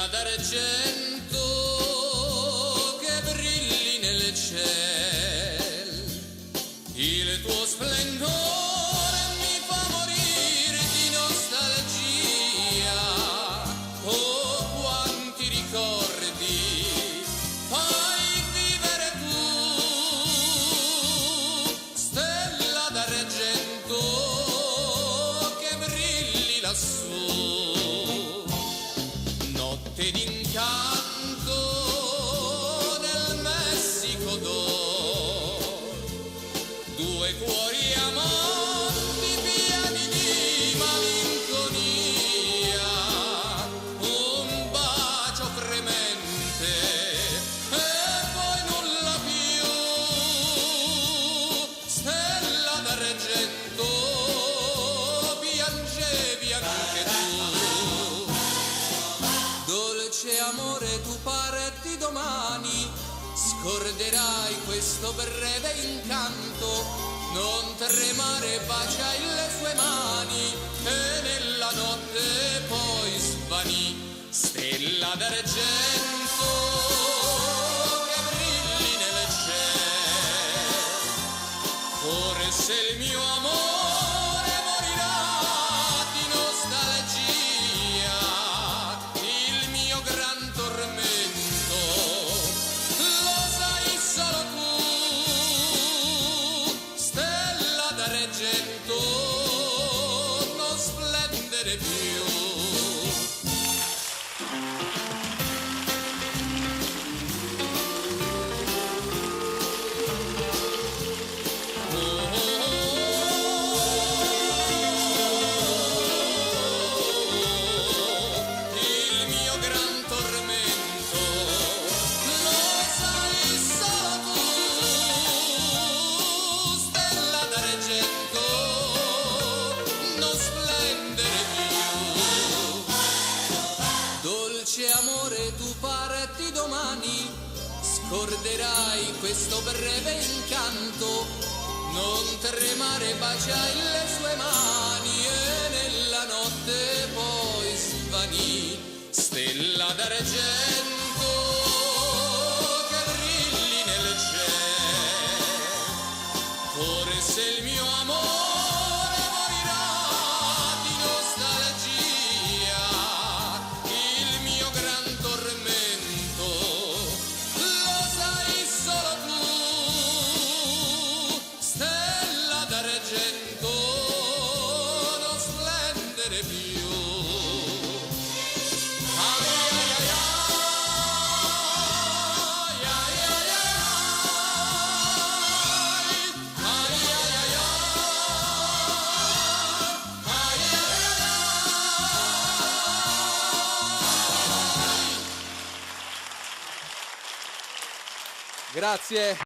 stella d'argento che brilli nel cielo, il tuo splendore mi fa morire di nostalgia. Oh, quanti ricordi fai vivere tu, stella d'argento che brilli lassù. Notte d'incanto del Messico d'oro, due cuori amanti pieni di malinconia, un bacio fremente e poi nulla più. Stella d'argento, piangevi anche tu. Dolce amore, tu parti domani, scorderai questo breve incanto. Non tremare, baciai le sue mani e nella notte poi svanì. Stella d'argento che brilli nel cielo, forse il mio amore morirà di nostalgia. Il mio gran tormento lo sai solo tu, stella d'argento, non splendere più. Il mio gran tormento lo sai solo tu, stella d'argento, non splendere più. Dolce amore, tu parti domani, scorderai questo breve incanto. Non tremare, baciai le sue mani e nella notte poi svanì. Stella d'argento che brilli nel cielo, forse il mio amore morirà di nostalgia. Il mio gran tormento lo sai solo tu, stella d'argento, non splendere più. Ai ai ai ai, ai ai ai ai, ai ai ai ai, ai ai ai. Grazie.